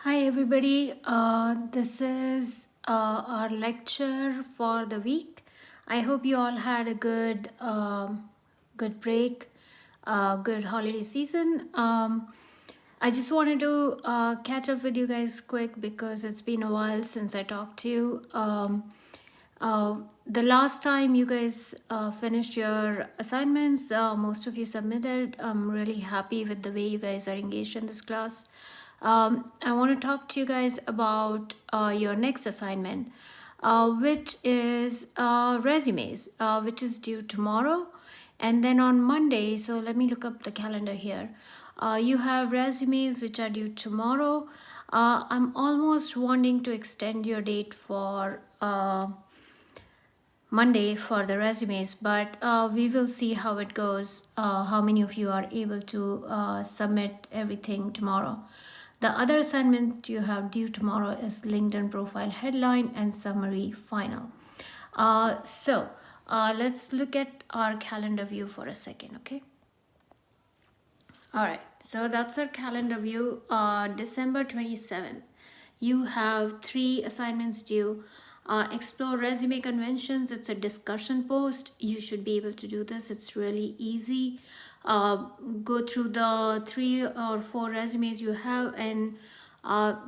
Hi everybody, this is our lecture for the week. I hope you all had a good break, good holiday season. I just wanted to catch up with you guys quick because it's been a while since I talked to you. The last time you guys finished your assignments, most of you submitted. I'm really happy with the way you guys are engaged in this class. I want to talk to you guys about your next assignment, which is resumes, which is due tomorrow. And then on Monday, so let me look up the calendar here. You have resumes which are due tomorrow. I'm almost wanting to extend your date for Monday for the resumes, but we will see how it goes, how many of you are able to submit everything tomorrow. The other assignment you have due tomorrow is LinkedIn profile headline and summary final. Let's look at our calendar view for a second, okay? All right, so that's our calendar view. December 27th, you have 3 assignments due. Explore resume conventions. It's a discussion post. You should be able to do this. It's really easy. Go through the 3 or 4 resumes you have and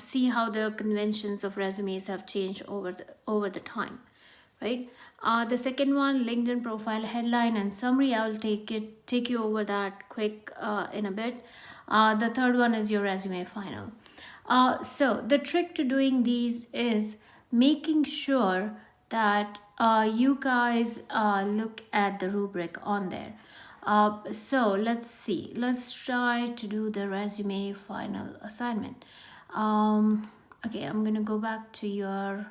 see how the conventions of resumes have changed over the time, right? The second one, LinkedIn profile headline and summary. I will take you over that quick in a bit. The third one is your resume final. So the trick to doing these is making sure that you guys look at the rubric on there. So let's see. Let's try to do the resume final assignment. Okay, I'm gonna go back to your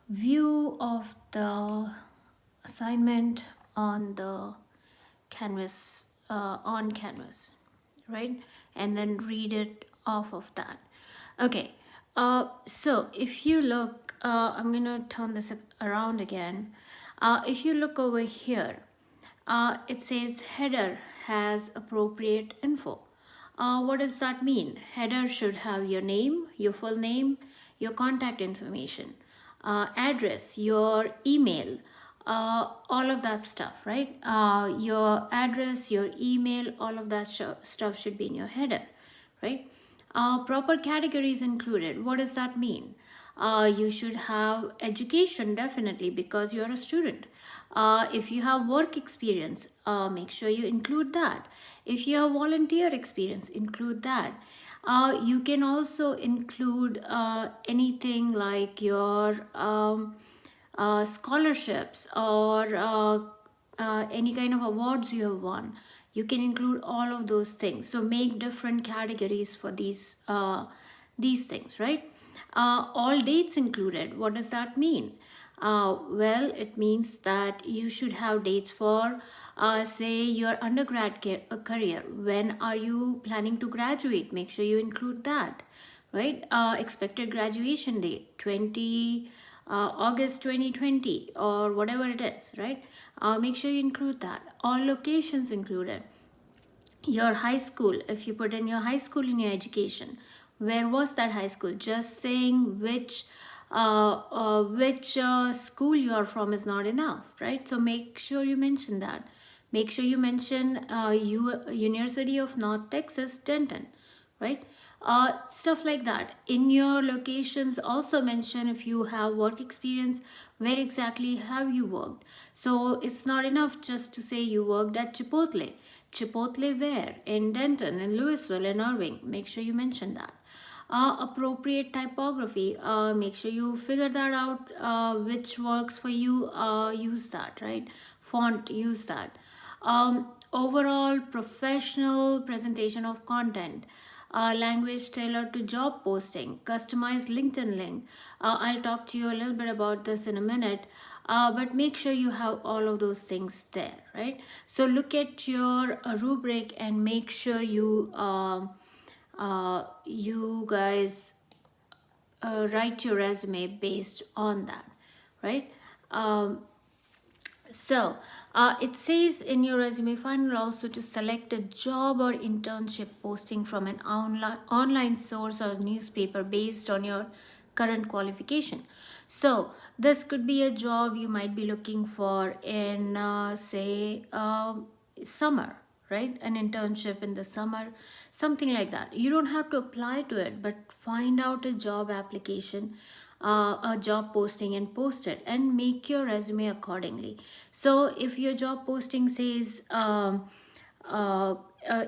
view of the assignment on the canvas, on canvas, right? And then read it off of that. Okay, so if you look, I'm gonna turn this around again. If you look over here, it says header has appropriate info. What does that mean? Header should have your name, your full name, your contact information, address, your email, all of that stuff, right? Your address, your email, all of that stuff should be in your header, right? Proper categories included. What does that mean? You should have education definitely because you're a student. If you have work experience, make sure you include that. If you have volunteer experience, include that. You can also include anything like your scholarships or any kind of awards you have won. You can include all of those things. So make different categories for these things, right? All dates included. What does that mean? Well, it means that you should have dates for, say, your undergrad career. When are you planning to graduate? Make sure you include that, right? Expected graduation date, August 2020 or whatever it is, right? Make sure you include that. All locations included. Your high school, if you put in your high school in your education, where was that high school? Just saying which school you are from is not enough, right? So make sure you mention that. Make sure you mention University of North Texas, Denton, right? Stuff like that. In your locations, also mention if you have work experience, where exactly have you worked. So it's not enough just to say you worked at Chipotle. Chipotle where? In Denton, in Louisville, in Irving. Make sure you mention that. Appropriate typography, make sure you figure that out, which works for you, use that, right? Font, use that. Overall professional presentation of content, language tailored to job posting, customized LinkedIn link. I'll talk to you a little bit about this in a minute, but make sure you have all of those things there, right? So look at your rubric and make sure you guys write your resume based on that, right? So it says in your resume final also to select a job or internship posting from an online source or newspaper based on your current qualification. So this could be a job you might be looking for in say summer, right? An internship in the summer, something like that. You don't have to apply to it, but find out a job application, a job posting, and post it and make your resume accordingly. So if your job posting says uh,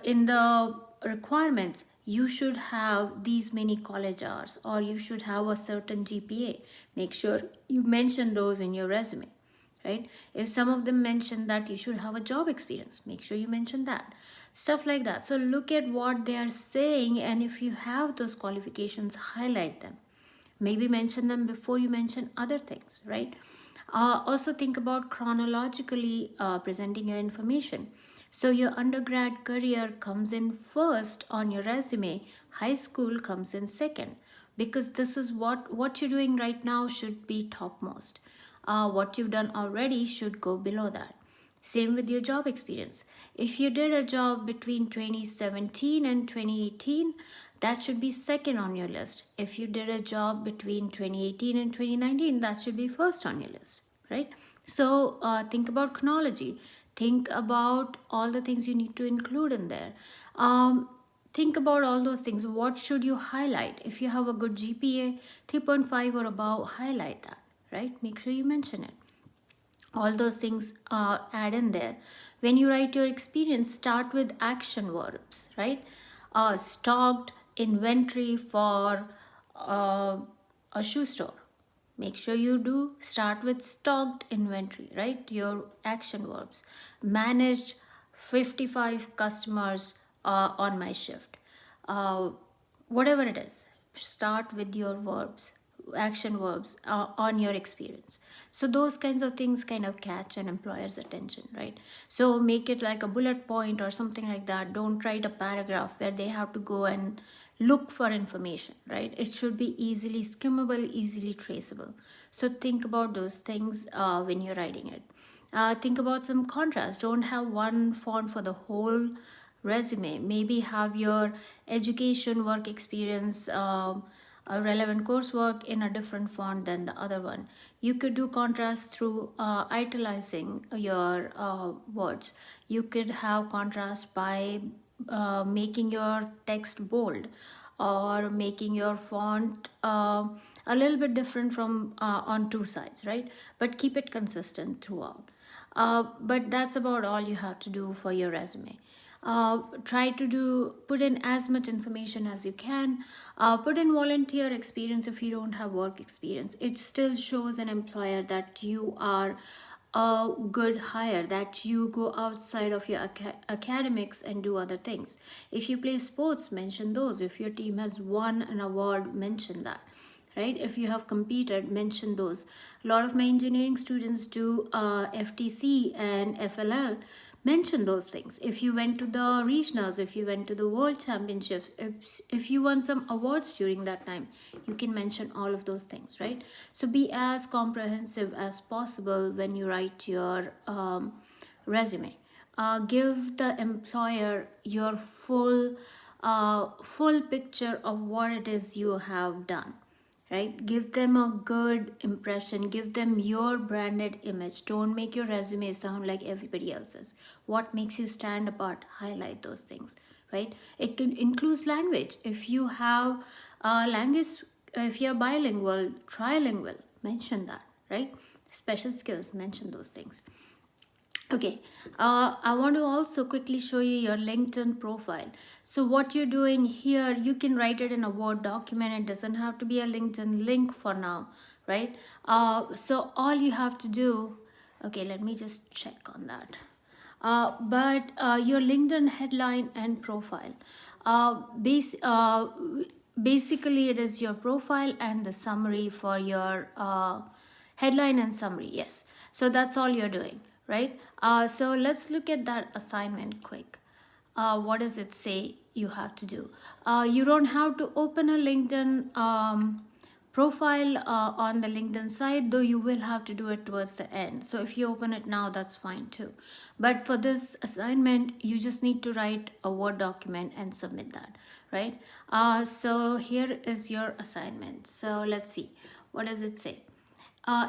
in the requirements you should have these many college hours or you should have a certain GPA, make sure you mention those in your resume, right? If some of them mention that you should have a job experience, make sure you mention that, stuff like that. So look at what they are saying, and if you have those qualifications, highlight them, maybe mention them before you mention other things, right? Also think about chronologically presenting your information. So your undergrad career comes in first on your resume, high school comes in second, because this is what you're doing right now should be topmost. What you've done already should go below that. Same with your job experience. If you did a job between 2017 and 2018, that should be second on your list. If you did a job between 2018 and 2019, that should be first on your list, right? So think about chronology. Think about all the things you need to include in there. Think about all those things. What should you highlight? If you have a good GPA, 3.5 or above, highlight that, right? Make sure you mention it. All those things add in there. When you write your experience, start with action verbs, right? Stocked inventory for uh, a shoe store, make sure you do start with stocked inventory, right? Your action verbs. Managed 55 customers on my shift, uh, whatever it is, start with your verbs, action verbs on your experience. So those kinds of things kind of catch an employer's attention, right? So make it like a bullet point or something like that. Don't write a paragraph where they have to go and look for information, right? It should be easily skimmable, easily traceable. So think about those things when you're writing it. Think about some contrast. Don't have one font for the whole resume. Maybe have your education, work experience, a relevant coursework in a different font than the other one. You could do contrast through italicizing your words. You could have contrast by making your text bold or making your font a little bit different from on two sides, right? But keep it consistent throughout. But that's about all you have to do for your resume. Try to put in as much information as you can. Put in volunteer experience if you don't have work experience. It still shows an employer that you are a good hire, that you go outside of your academics and do other things. If you play sports, mention those. If your team has won an award, mention that, right? If you have competed, mention those. A lot of my engineering students do FTC and FLL, mention those things. If you went to the regionals, if you went to the world championships, if you won some awards during that time, you can mention all of those things, right? So be as comprehensive as possible when you write your resume. Give the employer your full picture of what it is you have done, right? Give them a good impression, give them your branded image. Don't make your resume sound like everybody else's. What makes you stand apart, highlight those things, right? It can include language. If you have language, if you're bilingual, trilingual, mention that, right? Special skills, mention those things. Okay, I want to also quickly show you your LinkedIn profile. So what you're doing here, you can write it in a Word document. It doesn't have to be a LinkedIn link for now, right? So all you have to do, okay, let me just check on that. But your LinkedIn headline and profile. Basically, it is your profile and the summary for your headline and summary. Yes, so that's all you're doing, right? So let's look at that assignment quick. What does it say you have to do? You don't have to open a LinkedIn profile on the LinkedIn site, though you will have to do it towards the end. So if you open it now, that's fine too. But for this assignment, you just need to write a Word document and submit that, right? So here is your assignment. So let's see, what does it say?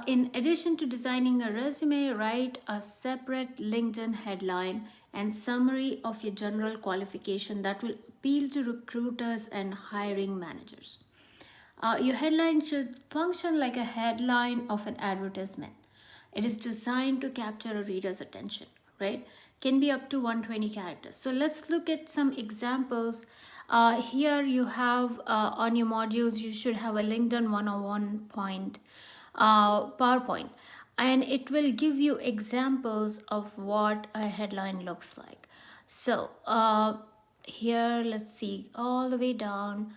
In addition to designing a resume, write a separate LinkedIn headline and summary of your general qualification that will appeal to recruiters and hiring managers. Your headline should function like a headline of an advertisement. It is designed to capture a reader's attention, right? Can be up to 120 characters. So let's look at some examples. Here you have on your modules, you should have a LinkedIn 101 point PowerPoint, and it will give you examples of what a headline looks like. So here, let's see, all the way down,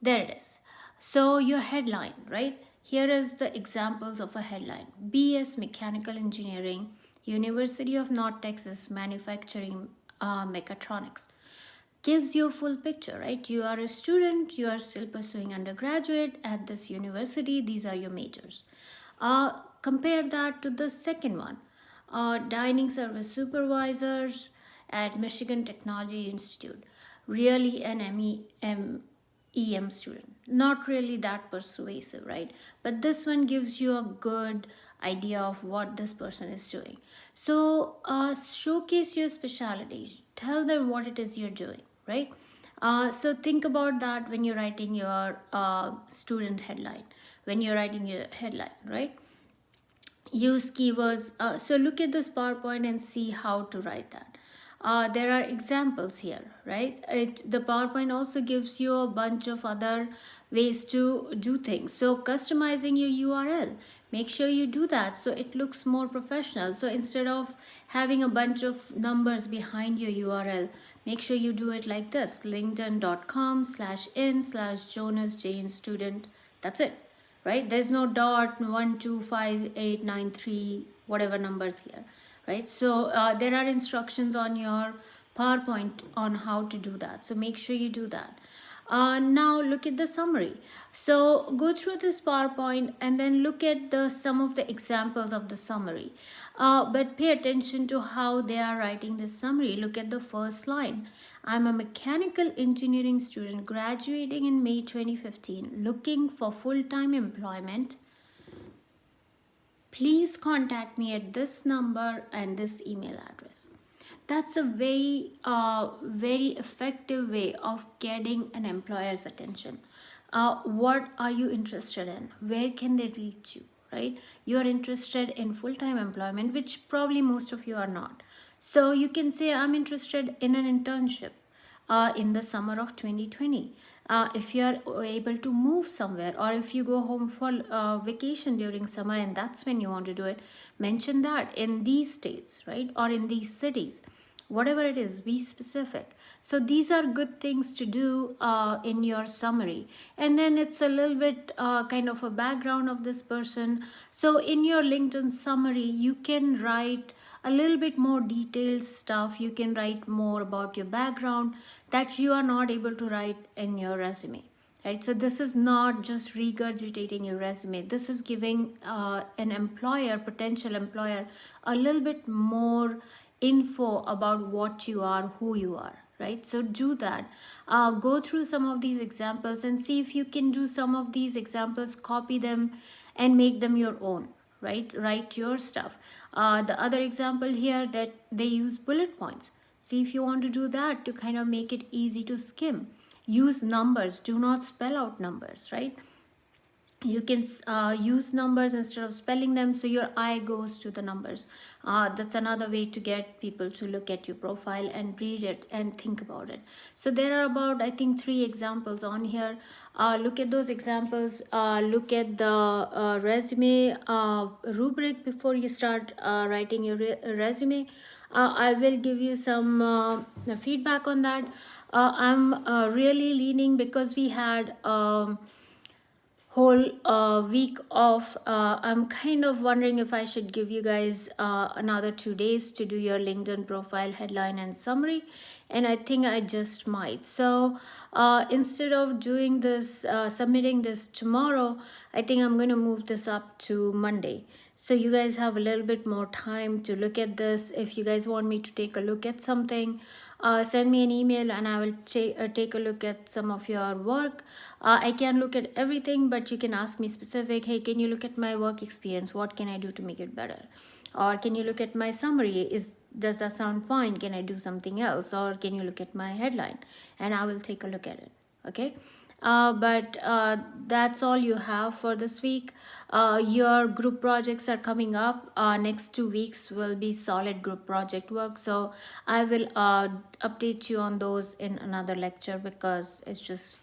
there it is. So your headline, right? Here is the examples of a headline. BS Mechanical Engineering, University of North Texas Manufacturing Mechatronics. Gives you a full picture, right? You are a student, you are still pursuing undergraduate at this university, these are your majors. Compare that to the second one, dining service supervisors at Michigan Technology Institute. Really an EM student. Not really that persuasive, right? But this one gives you a good idea of what this person is doing. So showcase your specialties. Tell them what it is you're doing, right? So think about that when you're writing your student headline, when you're writing your headline, right? Use keywords. So look at this PowerPoint and see how to write that. There are examples here, right? The PowerPoint also gives you a bunch of other ways to do things. So customizing your URL, make sure you do that so it looks more professional. So instead of having a bunch of numbers behind your URL, make sure you do it like this: linkedin.com/in/JonasJaneStudent. That's it, right? There's no dot 12589 3 whatever numbers here, right? So there are instructions on your PowerPoint on how to do that, so make sure you do that. Now look at the summary. So go through this PowerPoint and then look at some of the examples of the summary, but pay attention to how they are writing this summary. Look at the first line: I'm a mechanical engineering student graduating in May 2015, looking for full-time employment. Please contact me at this number and this email address. That's a very effective way of getting an employer's attention. What are you interested in? Where can they reach you, right? You are interested in full-time employment, which probably most of you are not. So you can say, I'm interested in an internship in the summer of 2020. If you are able to move somewhere, or if you go home for vacation during summer and that's when you want to do it, mention that in these states, right? Or in these cities, whatever it is, be specific. So these are good things to do in your summary. And then it's a little bit kind of a background of this person. So in your LinkedIn summary, you can write a little bit more detailed stuff. You can write more about your background that you are not able to write in your resume, right? So this is not just regurgitating your resume. This is giving an employer, potential employer, a little bit more info about what you are, who you are, right? So do that. Go through some of these examples and see if you can do some of these examples, copy them and make them your own, right? Write your stuff. The other example here, that they use bullet points. See if you want to do that to kind of make it easy to skim. Use numbers. Do not spell out numbers, right? You can use numbers instead of spelling them, so your eye goes to the numbers. That's another way to get people to look at your profile and read it and think about it. So there are about, I think, 3 examples on here. Look at those examples. Look at the resume rubric before you start writing your resume. I will give you some feedback on that. I'm really leaning, because we had whole week off. I'm kind of wondering if I should give you guys another 2 days to do your LinkedIn profile headline and summary, and I think I just might. So instead of doing this, submitting this tomorrow, I think I'm going to move this up to Monday. So you guys have a little bit more time to look at this. If you guys want me to take a look at something, send me an email and I will take a look at some of your work. I can look at everything, but you can ask me specific, hey, can you look at my work experience? What can I do to make it better? Or can you look at my summary? Does that sound fine? Can I do something else? Or can you look at my headline? And I will take a look at it. Okay. But that's all you have for this week. Your group projects are coming up. Next 2 weeks will be solid group project work. So I will update you on those in another lecture because it's just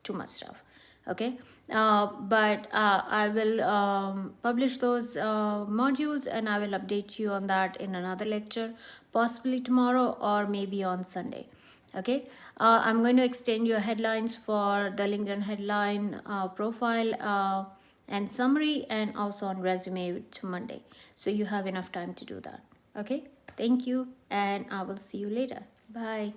too much stuff. Okay. But I will publish those modules and I will update you on that in another lecture, possibly tomorrow or maybe on Sunday. Okay. I'm going to extend your headlines for the LinkedIn headline, profile, and summary, and also on resume to Monday. So you have enough time to do that. Okay. Thank you, and I will see you later. Bye.